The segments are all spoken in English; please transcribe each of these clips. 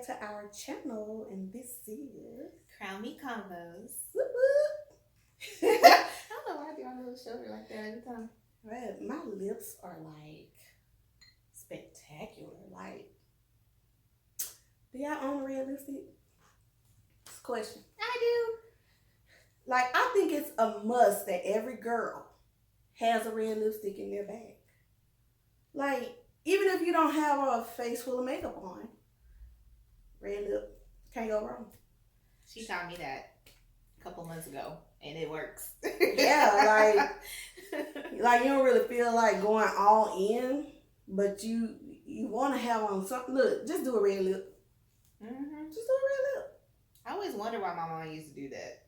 back to our channel, and this is Crown Me Combos. Whoop I don't know why I do on a little shoulder like that every time. whoop. My lips are like spectacular. Like, do y'all own red lipstick? This question. I do. Like, I think it's a must that every girl has a red lipstick in their bag. Like, even if you don't have a face full of makeup on, red lip can't go wrong. She taught me that a couple months ago, and it works. Yeah, like you don't really feel like going all in, but you want to have on something. Look, just do a red lip. Mm-hmm. Just do a red lip. I always wonder why my mom used to do that,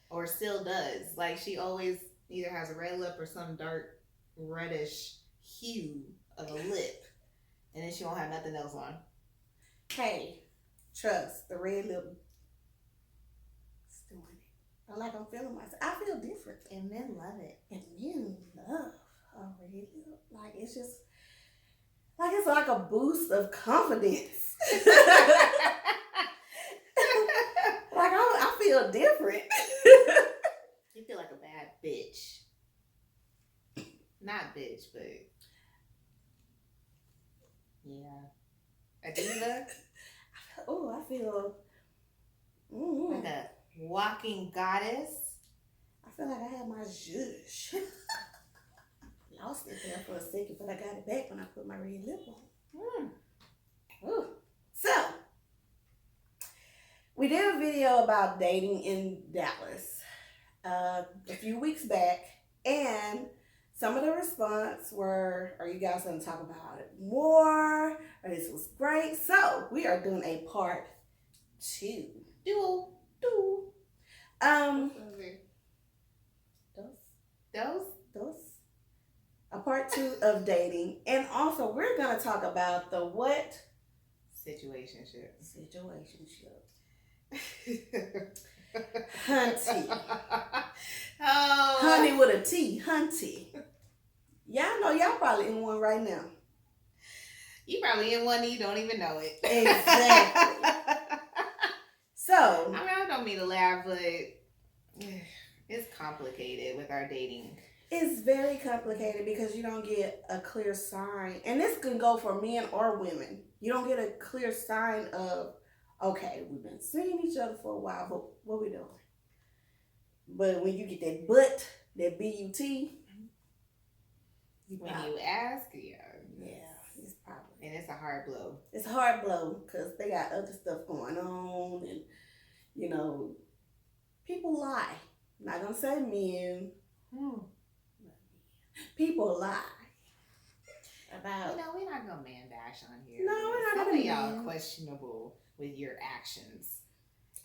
or still does. Like, she always either has a red lip or some dark reddish hue of a lip, and then she won't have nothing else on. Hey, trust the red lip. It's doing it. I like I'm feeling myself. I feel different. And men love it. And men love a red lip. Like, it's just like it's like a boost of confidence. Like, I feel different. You feel like a bad bitch. Not bitch, but yeah, a diva. Oh, I feel Like a walking goddess. I feel like I had my zhuzh. Lost it there for a second, but I got it back when I put my red lip on. Ooh. So, we did a video about dating in Dallas a few weeks back, and some of the response were, are you guys going to talk about it more? Or this was great. So, we are doing a part 2. Duel. Dos. A part 2 of dating. And also, we're going to talk about the what? Situationship. Hunty. Oh. Honey with a T. Hunty. Y'all know y'all probably in one right now. You probably in one and you don't even know it. Exactly. So, I mean, I don't mean to laugh, but it's complicated with our dating. it's very complicated because you don't get a clear sign. And this can go for men or women. You don't get a clear sign of, okay, we've been seeing each other for a while, but what we doing? But when you get that butt, that B-U-T, When you ask, yeah, it's probably. And it's a hard blow. It's a hard blow because they got other stuff going on, and you know, people lie. I'm not gonna say men. People lie about. You know, we're not gonna man bash on here. No, we're not Some gonna of y'all man. questionable with your actions.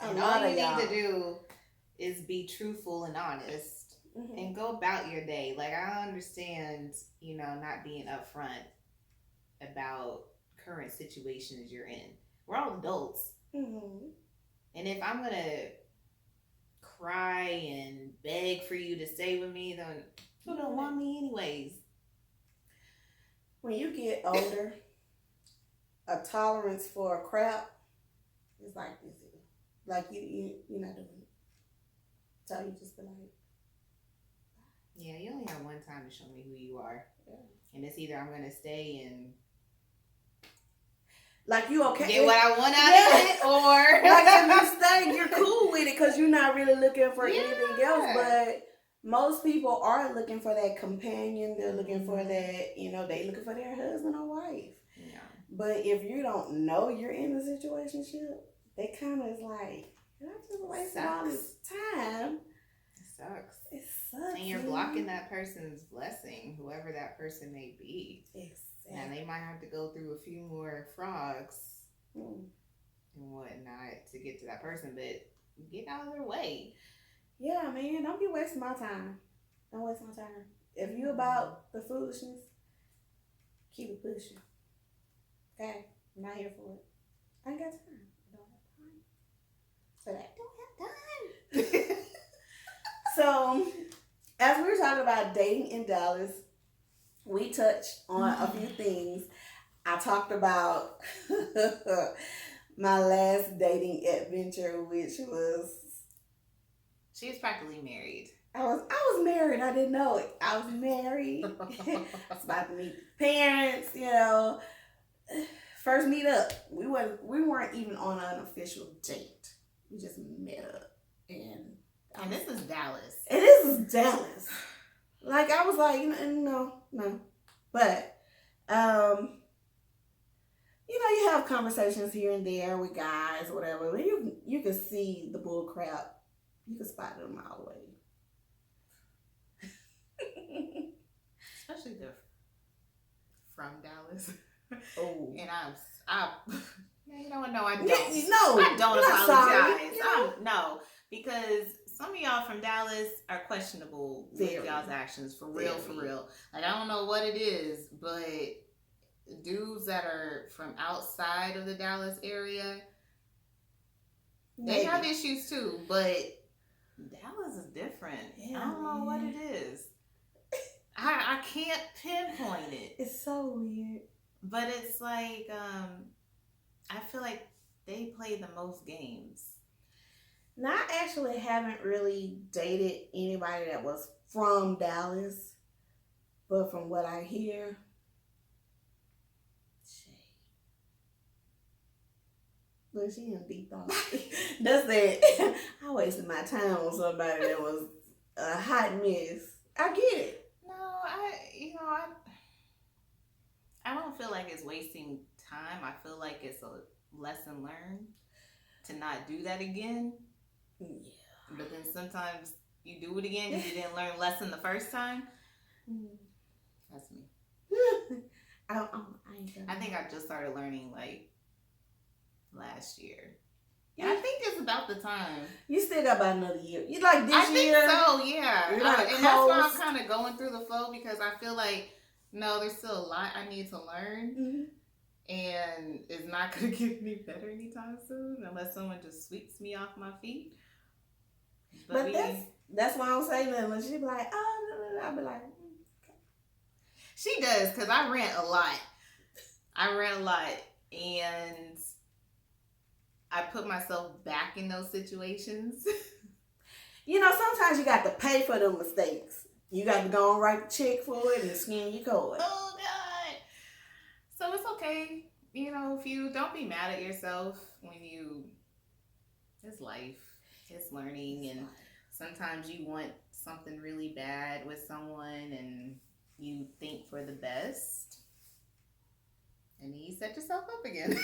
A And lot all you of y'all. need to do is be truthful and honest and go about your day. Like, I understand, you know, not being upfront about current situations you're in. We're all adults. Mm-hmm. And if I'm going to cry and beg for you to stay with me, then you don't want me anyways. When you get older, a tolerance for crap is like this. Like you're not doing it. So you just be like, Yeah, you only have one time to show me who you are. Yeah. And it's either I'm going to stay and like you okay? get what I want out of it, or like if you stay, you're cool with it because you're not really looking for anything else. But most people are looking for that companion. They're looking for that, you know, they looking for their husband or wife. Yeah. But if you don't know you're in a situationship, they kind of is like, I just wasted all this time. It sucks. It sucks. And you're blocking that person's blessing, whoever that person may be. Exactly. And they might have to go through a few more frogs Mm. and whatnot to get to that person, but get out of their way. Yeah, man, don't be wasting my time. Don't waste my time. If you about the foolishness, keep it pushing. Okay? I'm not here for it. I ain't got time. I don't have time. So that. Don't have time. So, as we were talking about dating in Dallas, we touched on a few things. I talked about my last dating adventure, which was She was practically married. I was married. I didn't know it. I was married. I was about to meet the parents. First meet up. We weren't even on an official date. We just met up, And this is Dallas. and this is Dallas. Like I was like, no. But you have conversations here and there with guys, or whatever. But you can see the bull crap. You can spot them all the way. Especially they're from Dallas. Oh. And you know what? No, I don't. No, I don't you're not apologize. sorry, No, because some of y'all from Dallas are questionable with y'all's actions. For real. Like, I don't know what it is, but dudes that are from outside of the Dallas area, they have issues too, but Dallas is different. Yeah, I don't know what it is. I can't pinpoint it. It's so weird. But it's like, I feel like they play the most games. Now, I actually haven't really dated anybody that was from Dallas, but from what I hear, look, she in deep thought. That's it. I wasted my time on somebody that was a hot mess. I get it. No, I don't feel like it's wasting time. I feel like it's a lesson learned to not do that again. Yeah. But then sometimes you do it again because you didn't learn lesson the first time. That's me. I think I just started learning like last year. And I think it's about the time. You still got about another year. You like this year? I think so, yeah. And that's why I'm kind of going through the flow, because I feel like, no, there's still a lot I need to learn. Mm-hmm. And it's not going to get any better anytime soon unless someone just sweeps me off my feet. But that's why I don't say nothing. When she be like, oh, no. I'll be like, okay. She does, because I rant a lot. And I put myself back in those situations. Sometimes you got to pay for them mistakes. You got to go and write the check for it and skin your code. Oh, God. So it's okay. If you don't be mad at yourself it's life. It's learning. And sometimes you want something really bad with someone and you think for the best. And then you set yourself up again.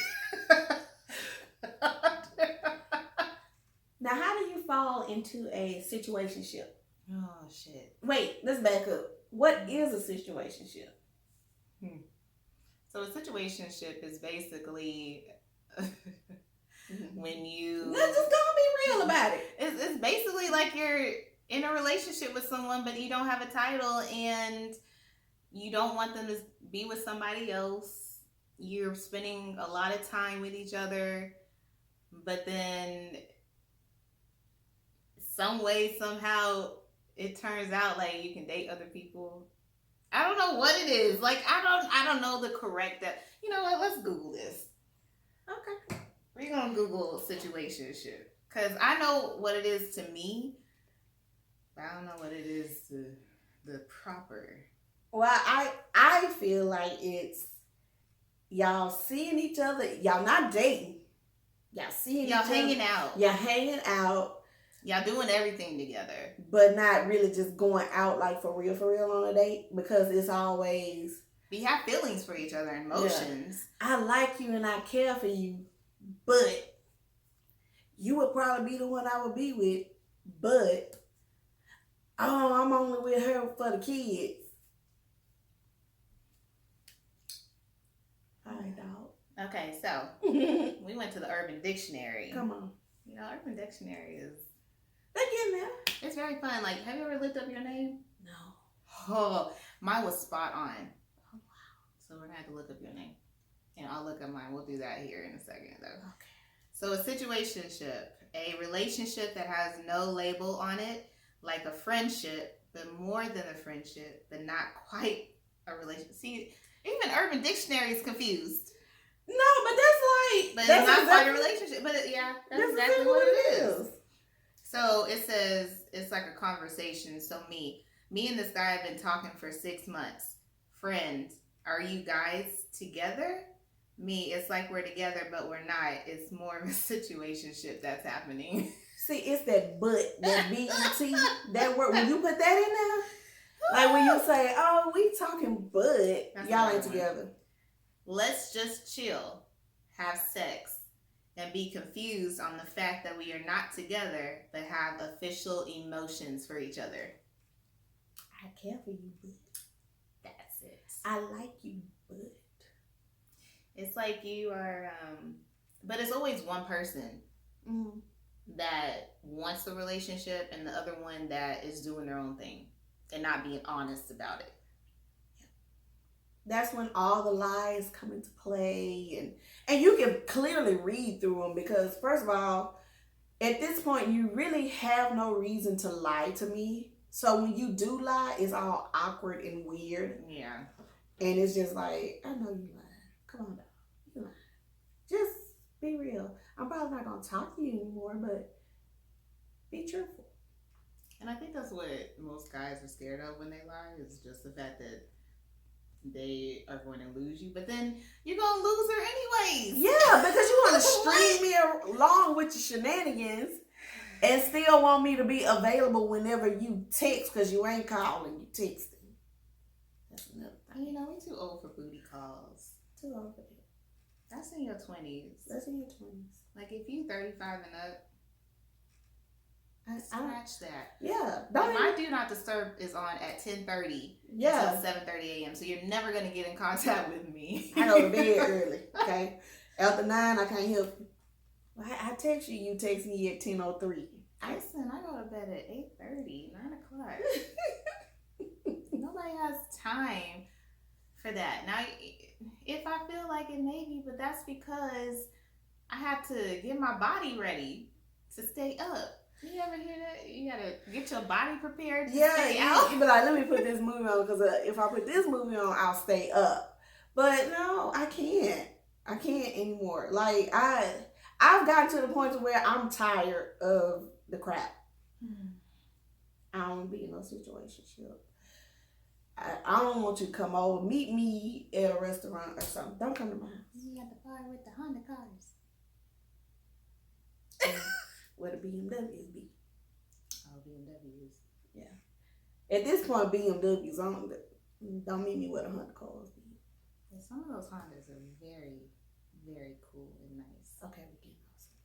Now, how do you fall into a situationship? Oh, shit. Wait, let's back up. What is a situationship? So a situationship is basically when you... Let's just gonna be real about it. It's basically like you're in a relationship with someone, but you don't have a title and you don't want them to be with somebody else. You're spending a lot of time with each other, but then some way, somehow, it turns out like you can date other people. I don't know what it is. Like, I don't know the correct that. You know what? Let's Google this. Okay. We're gonna Google situationship, because I know what it is to me, but I don't know what it is to the proper. Well, I feel like it's y'all seeing each other. Y'all not dating. Y'all seeing each other. Y'all hanging out. Y'all hanging out. Y'all doing everything together. But not really just going out like for real on a date, because it's always... We have feelings for each other and emotions. Yeah. I like you and I care for you, but you would probably be the one I would be with, but I'm only with her for the kids. All right, dog. Okay, so we went to the Urban Dictionary. Come on. Urban Dictionary is... They getting there. It's very fun. Like, have you ever looked up your name? No. Oh, mine was spot on. Oh, wow. So we're going to have to look up your name. And I'll look up mine. We'll do that here in a second, though. Okay. So a situationship, a relationship that has no label on it, like a friendship, but more than a friendship, but not quite a relationship. See, even Urban Dictionary is confused. No, but that's like But that's it's not part of exactly, a relationship. But yeah, that's that's exactly exactly what what it it is. is. So it says it's like a conversation. So me and this guy have been talking for 6 months. Friends, are you guys together? Me, it's like we're together, but we're not. It's more of a situationship that's happening. See, it's that but, that B-E-T, that word. When you put that in there, like when you say, "Oh, we talking, but That's y'all another ain't one. together." Let's just chill, have sex, and be confused on the fact that we are not together, but have official emotions for each other. I care for you, but That's it. I like you, but It's like you are, but it's always one person that wants the relationship and the other one that is doing their own thing and not being honest about it. that's when all the lies come into play, and you can clearly read through them because first of all, at this point, you really have no reason to lie to me. So when you do lie, it's all awkward and weird. Yeah. And it's just like, I know you lying. Come on, dog. You lying. Just be real. I'm probably not going to talk to you anymore, but be truthful. And I think that's what most guys are scared of when they lie, is just the fact that they are going to lose you. But then you're going to lose her anyways. Yeah, because you want to string me along with your shenanigans and still want me to be available whenever you text because you ain't calling, you texting. That's another thing. You know, we're too old for booty calls. Too old for that. That's in your 20s. That's in your 20s. Like, if you 35 and up, scratch that. Yeah. Like, my do not disturb is on at 10:30 Yeah. until 7:30 a.m. So you're never gonna get in contact with me. I go to bed early. Okay. After 9, I can't help you. I text you. You text me at 10:03. Listen, I go to bed at 8:30, 9 o'clock. Nobody has time for that. Now, if I feel like it, maybe, but that's because I have to get my body ready to stay up. You ever hear that? You gotta get your body prepared to stay out. You be like, let me put this movie on because if I put this movie on, I'll stay up. But no, I can't. I can't anymore. Like I've gotten to the point to where I'm tired of the crap. I don't want to be in no situationship. I don't want you to come over, meet me at a restaurant or something. Don't come to my house. You got the car with the Honda cars. Where the BMWs be. Oh, BMWs. Yeah. At this point, BMWs don't meet me where the Honda cars be. And some of those Hondas are very, very cool and nice. Okay, we're getting awesome.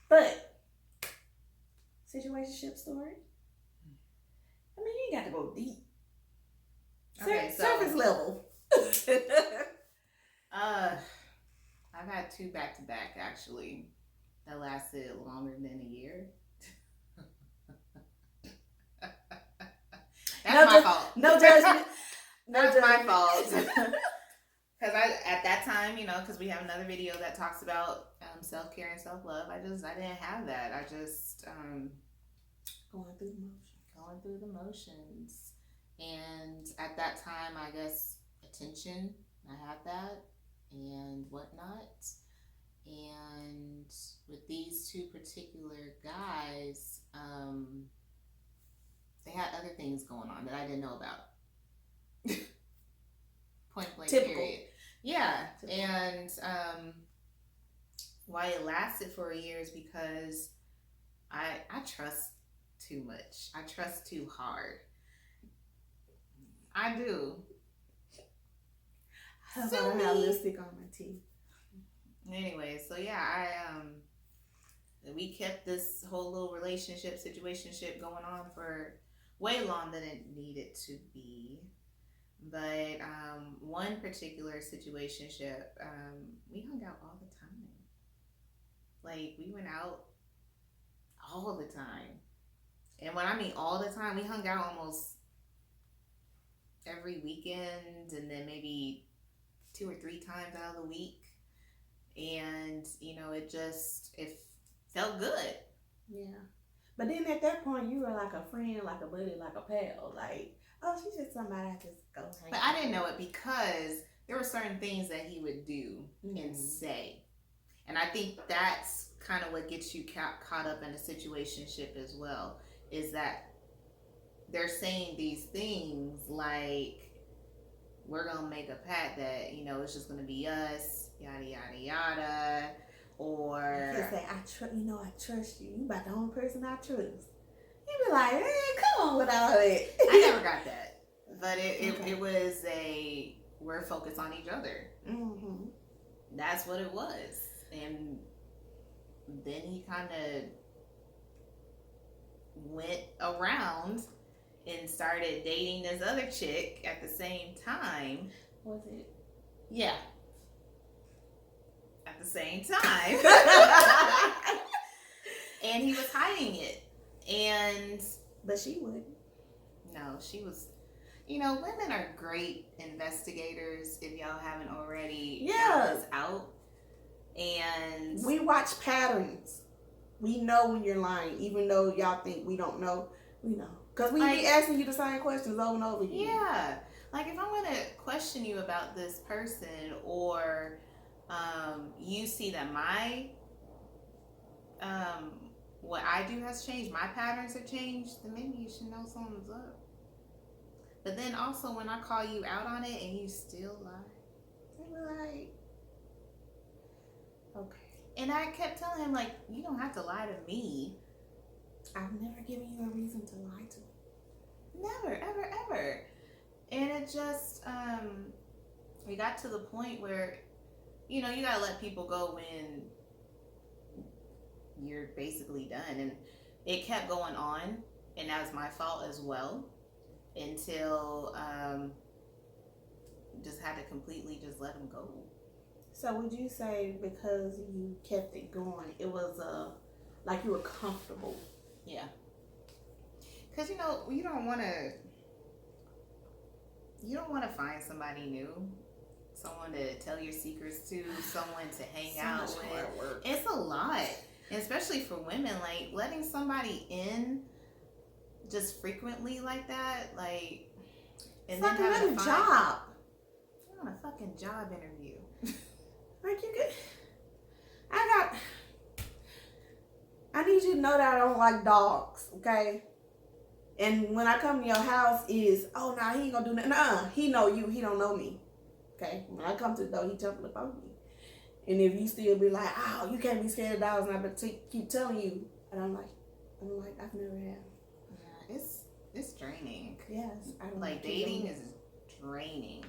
But situationship story. I mean, you ain't got to go deep. Okay, Surface level. I've had 2 back-to-back, actually, that lasted longer than a year. That's my fault. No judgment. That's my fault. Because at that time, because we have another video that talks about self-care and self-love, I didn't have that. I just going through the motions. And at that time, I guess attention, I had that and whatnot. And with these 2 particular guys, they had other things going on that I didn't know about. Point blank. Typical. Period. Yeah. Typical. And why it lasted for a year is because I trust too much. I trust too hard. I do. How about I have lipstick on my teeth? Anyway, so yeah, we kept this whole little situationship going on for way longer than it needed to be. But one particular situationship, we hung out all the time. Like, we went out all the time. And when I mean all the time, we hung out almost every weekend, and then maybe 2 or 3 times out of the week. And, it felt good. Yeah. But then at that point, you were like a friend, like a buddy, like a pal. Like, oh, she's just somebody I just go hang But I didn't know it because there were certain things that he would do Mm-hmm. and say. And I think that's kind of what gets you caught up in a situationship as well, is that they're saying these things like, we're gonna make a pact that, you know, it's just gonna be us, yada yada yada, or he say, I trust you. You about the only person I trust. You be like, man, come on with all that. I never got that, but Okay. it was we're focused on each other. Mm-hmm. That's what it was. And then he kind of went around and started dating this other chick at the same time. Was it? Yeah. At the same time. And he was hiding it. And But she wouldn't. no, she was, you know, women are great investigators, if y'all haven't already found this out. And we watch patterns. We know when you're lying, even though y'all think we don't know. We know, because we be asking you the same questions over and over again. Yeah, like if I'm gonna question you about this person, or you see that my what I do has changed, my patterns have changed, then maybe you should know something's up. But then also when I call you out on it and you still lie, They be like, okay. and I kept telling him, like, you don't have to lie to me. I've never given you a reason to lie to me. Never, ever, ever. And it just, we got to the point where, you know, you gotta let people go when you're basically done. And it kept going on, and that was my fault as well, until just had to completely just let him go. So would you say because you kept it going, it was like you were comfortable? Yeah. Because, you know, you don't want to find somebody new, someone to tell your secrets to, someone to hang out with. Hard work. It's a lot, especially for women. Like, letting somebody in just frequently like that, like, and it's then like having another to job. You're on a fucking job interview. Like you could. I need you to know that I don't like dogs, okay? And when I come to your house is, oh, nah, he ain't gonna do nothing. Nuh-uh. He know you, he don't know me. Okay? When I come to the door, he jumping up on me. And if you still be like, oh, you can't be scared of dogs, and I keep telling you, and I'm like, I've never had. Yeah, it's draining. Yes. I don't Like, dating is draining.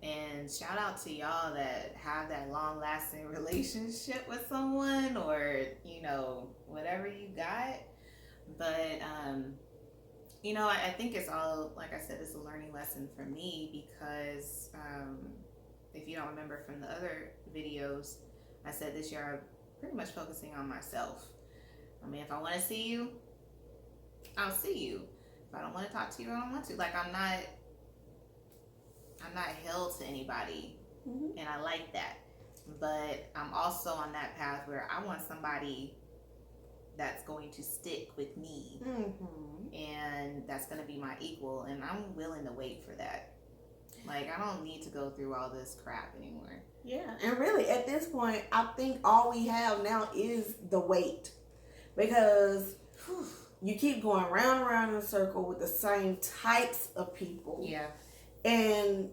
And shout out to y'all that have that long lasting relationship with someone, or, you know, whatever you got. But, you know, I think it's all, like I said, it's a learning lesson for me, because if you don't remember from the other videos, I said this year I'm pretty much focusing on myself. I mean, if I want to see you, I'll see you. If I don't want to talk to you, I don't want to. Like, I'm not held to anybody, and I like that. But I'm also on that path where I want somebody that's going to stick with me, and that's going to be my equal, and I'm willing to wait for that. Like, I don't need to go through all this crap anymore. Yeah, and really at this point, I think all we have now is the wait, because you keep going round and round in a circle with the same types of people. Yeah. And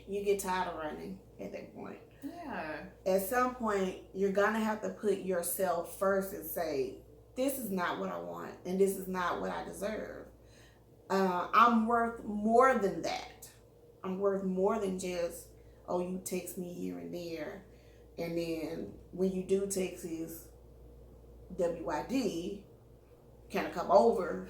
you get tired of running at that point. Yeah. At some point, you're going to have to put yourself first and say, this is not what I want, and this is not what I deserve. I'm worth more than that. I'm worth more than just, oh, you text me here and there, and then when you do text is WYD, can I come over?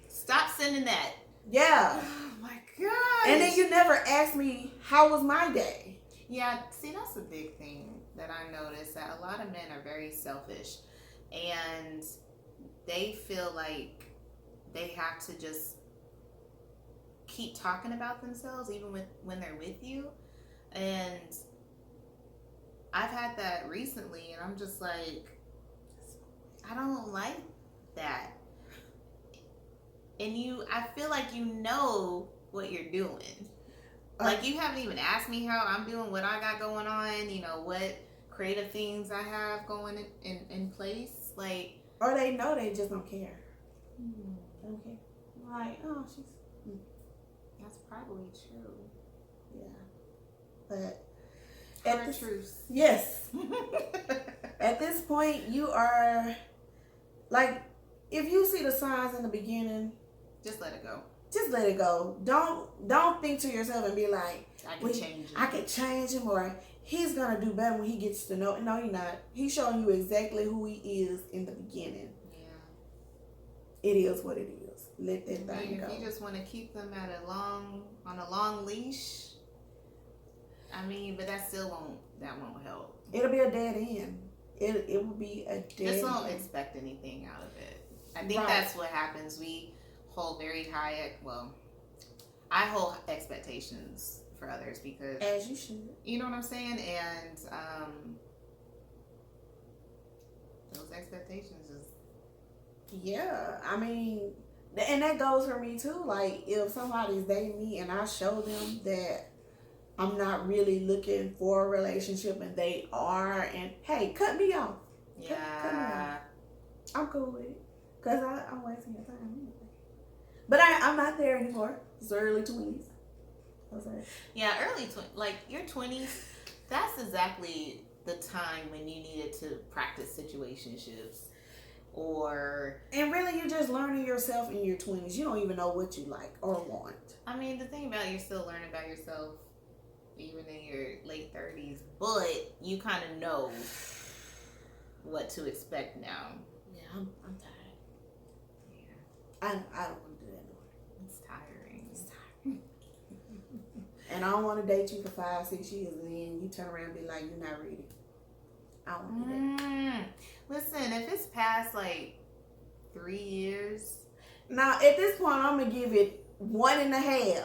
Stop sending that. Yeah. Oh my god. And then you never ask me, how was my day? Yeah, see, that's a big thing that I noticed, that a lot of men are very selfish, and they feel like they have to just keep talking about themselves even when they're with you. And I've had that recently, and I'm just like, I don't like that. And I feel like you know what you're doing. Like, you haven't even asked me how I'm doing, what I got going on, you know, what creative things I have going in place. Like, or they know, they just don't care. They don't care. Like, oh, she's. That's probably true. Yeah. But Hard truths. Yes. At this point, you are like, if you see the signs in the beginning, just let it go. Just let it go. Don't think to yourself and be like, I can change him. I can change him, or he's gonna do better when he gets to know. No, he's not. He's showing you exactly who he is in the beginning. Yeah. It is what it is. Let that thing go. If you just want to keep them on a long leash, I mean, but that won't help. It'll be a dead end. It will be a dead end. Just don't expect anything out of it. I think that's what happens. We hold very high, I hold expectations for others because, as you should, you know what I'm saying, and those expectations is, yeah, I mean, and that goes for me too. Like, if somebody's dating me and I show them that I'm not really looking for a relationship and they are, and hey, cut me off. Yeah, cut me off. I'm cool with it because I'm wasting your time anyway. But I'm not there anymore. It's early 20s. Yeah, early 20s. Like, your 20s, that's exactly the time when you needed to practice situationships. And really, you're just learning yourself in your 20s. You don't even know what you like or want. I mean, the thing about, you're still learning about yourself even in your late 30s. But you kind of know what to expect now. Yeah, I'm tired. Yeah. I don't want to do that anymore. It's tiring. And I don't want to date you for 5-6 years and then you turn around and be like, you're not ready. I don't want to do that. Listen, if it's past like 3 years. Now, at this point, I'm going to give it 1.5.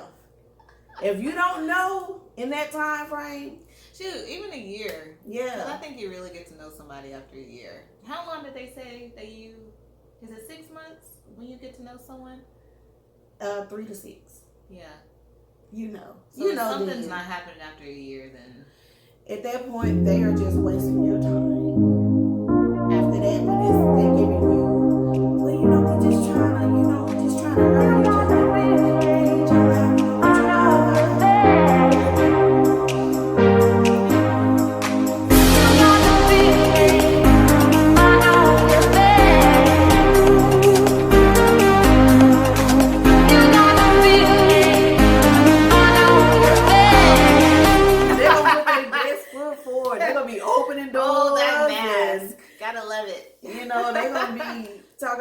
If you don't know in that time frame. Shoot, even a year. Yeah. Because I think you really get to know somebody after a year. How long did they say that is it 6 months when you get to know someone? 3 to 6. Yeah. You know. So if something's not happening after a year, then at that point they are just wasting your time. After that, when they're giving you, well, you know, we're just trying to learn each other.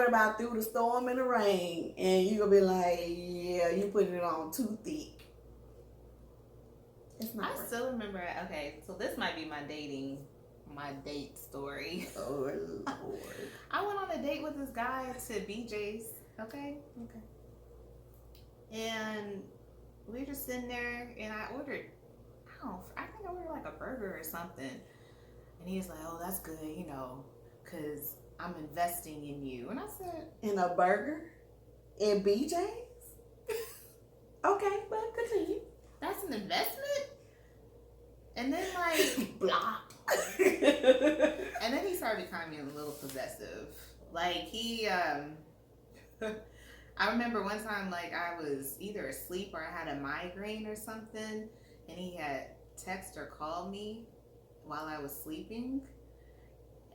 About through the storm and the rain, and you're gonna be like, yeah, you putting it on too thick. It's not. I still remember. Okay, so this might be my date story. Oh Lord. I went on a date with this guy to BJ's. Okay. And we were just sitting there, and I think I ordered like a burger or something, and he was like, "Oh, that's good, you know, cause I'm investing in you." And I said, in a burger? In BJ's? Okay, but continue. That's an investment? And then like blocked. And then he started becoming a little possessive. Like he I remember one time like I was either asleep or I had a migraine or something, and he had texted or called me while I was sleeping.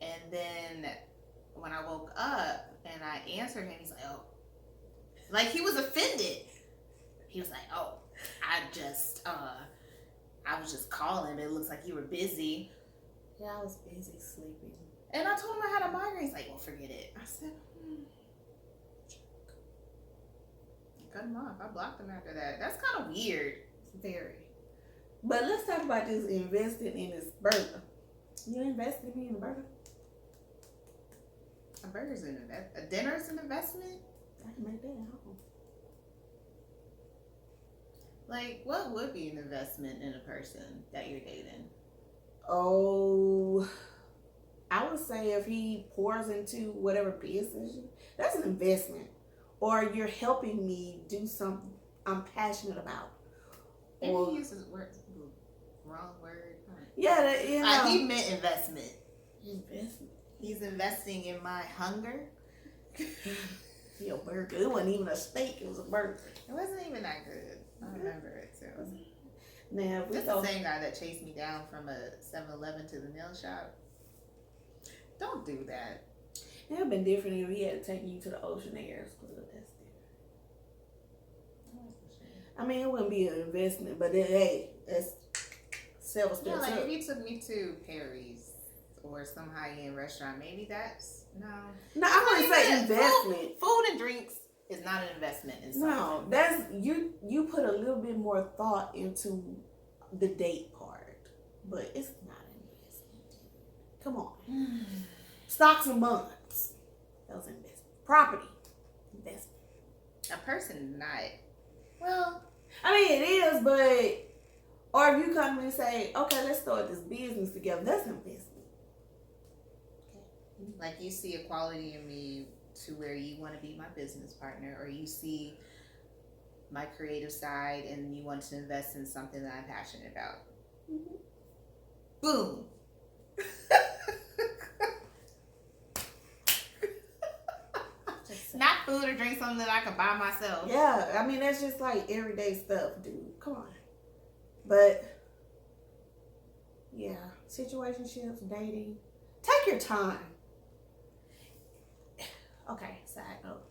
And then when I woke up and I answered him, he's like, "Oh," like he was offended. He was like, "Oh, I was just calling, but it looks like you were busy." Yeah, I was busy sleeping. And I told him I had a migraine. He's like, "Well, forget it." I said, I cut him off. I blocked him after that. That's kind of weird. It's very. But let's talk about this investing in this burger. You invested in me in a burger? A burger's an investment. A dinner's an investment? I can make that at home. Like, what would be an investment in a person that you're dating? Oh, I would say if he pours into whatever business, that's an investment. Or you're helping me do something I'm passionate about. Maybe he uses wrong word. Yeah, that, you know. He meant investment. Investment. He's investing in my hunger. Your burger. It wasn't even a steak. It was a burger. It wasn't even that good. I remember it too. Now, This is the same guy that chased me down from a 7-Eleven to the nail shop. Don't do that. It would have been different if he had taken you to the Ocean Airs Club. That's different. I mean, it wouldn't be an investment, but hey, that's several steps like up. if you took me to Perry's or some high-end restaurant, maybe that's no. No, I wouldn't say investment. Food and drinks is not an investment in something. No, that's you put a little bit more thought into the date part, but it's not an investment. Come on. Stocks and bonds. That was an investment. Property. Investment. A person not. Well, I mean it is, but or if you come and say, okay, let's start this business together, that's an investment. Like you see a quality in me to where you want to be my business partner, or you see my creative side and you want to invest in something that I'm passionate about. Mm-hmm. Boom. Not food or drink, something that I can buy myself. Yeah, I mean that's just like everyday stuff, dude. Come on. But yeah, situationships, dating, take your time. Okay, side note.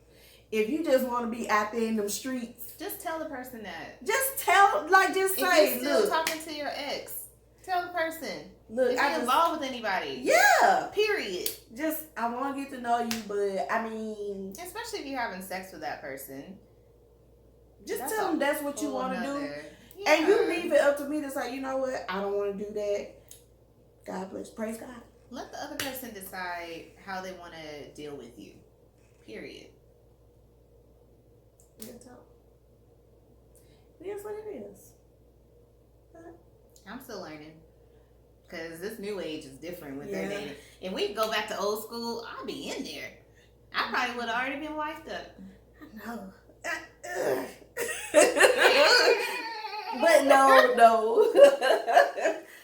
If you just want to be out there in them streets, just tell the person that. Just tell, like, just say, if you're still talking to your ex, tell the person. Look, if you're involved with anybody. Yeah. Period. Just, I want to get to know you, but I mean, especially if you're having sex with that person, just tell them that's what you want to do. Yeah. And you leave it up to me to say, you know what, I don't want to do that. God bless. Praise God. Let the other person decide how they want to deal with you. Period. It is what it is. But I'm still learning. Because this new age is different with their dating. If we go back to old school, I'd be in there. I probably would have already been wifed up. I know. But no.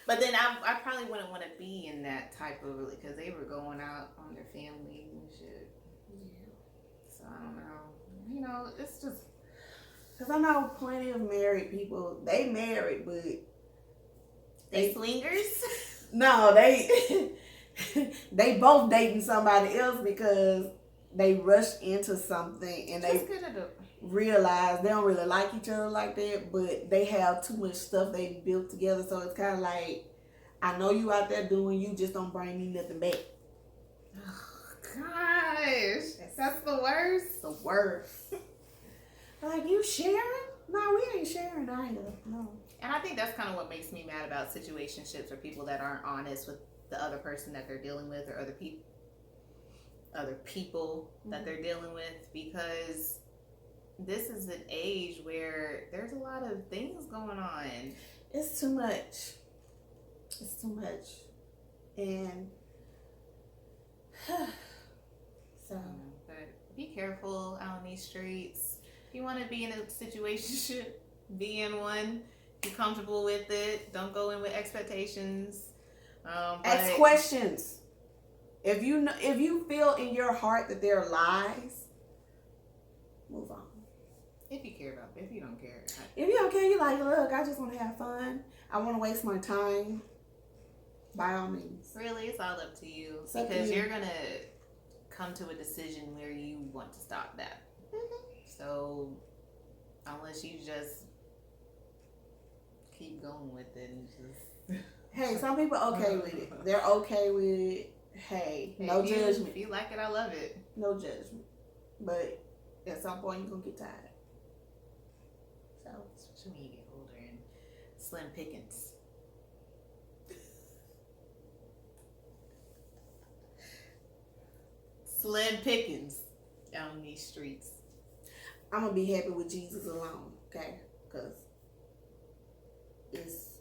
But then I probably wouldn't want to be in that type of, because they were going out on their families and shit. Yeah. So I don't know. You know, it's just. Because I know plenty of married people, they married, but. They swingers? No, they both dating somebody else because they rushed into something and they realize they don't really like each other like that, but they have too much stuff they built together. So it's kind of like, I know you out there doing, you just don't bring me nothing back. Oh, gosh. That's the worst? The worst. Like, you sharing? No, we ain't sharing either. No. And I think that's kind of what makes me mad about situationships or people that aren't honest with the other person that they're dealing with, or other people that they're dealing with, because this is an age where there's a lot of things going on. It's too much. It's too much. And so, but be careful out on these streets. If you want to be in a situationship, be in one. Be comfortable with it. Don't go in with expectations. Ask questions. If you feel in your heart that there are lies, move on. If you care about it. If you don't care. If you don't care, you're like, look, I just want to have fun. I want to waste my time. By all means. Really, it's all up to you. It's because you're going to come to a decision where you want to stop that. Mm-hmm. So, unless you just keep going with it and just... Hey, some people are okay with it. They're okay with it. Hey, no judgment. If you like it, I love it. No judgment. But at some point, you're going to get tired. So, especially when you get older and slim pickings. Slim pickings on these streets. I'm going to be happy with Jesus alone, okay? Because it's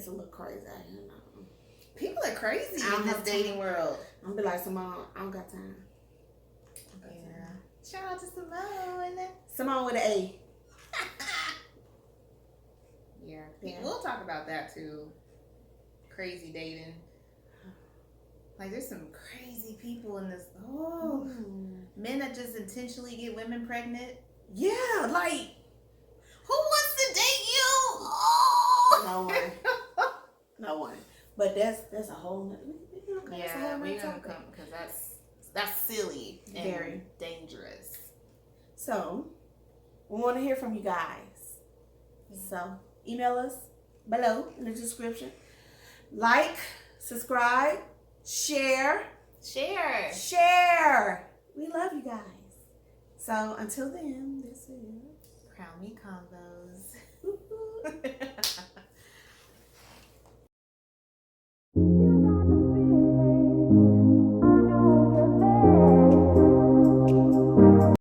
a little crazy out here now. People are crazy in this dating world. I'm going to be like, Simone, I don't got time. Yeah. Shout out to Simone. Simone with an A. Yeah. We'll talk about that too. Crazy dating. Like, there's some crazy people in this. Oh, men that just intentionally get women pregnant. Yeah, like, who wants to date you? Oh, no one, no one. But that's a whole nother. Yeah, we're gonna come because that's silly and very dangerous. So, we want to hear from you guys. So, email us below in the description. Like, subscribe, share. We love you guys. So, until then, this is Crown Me Convos.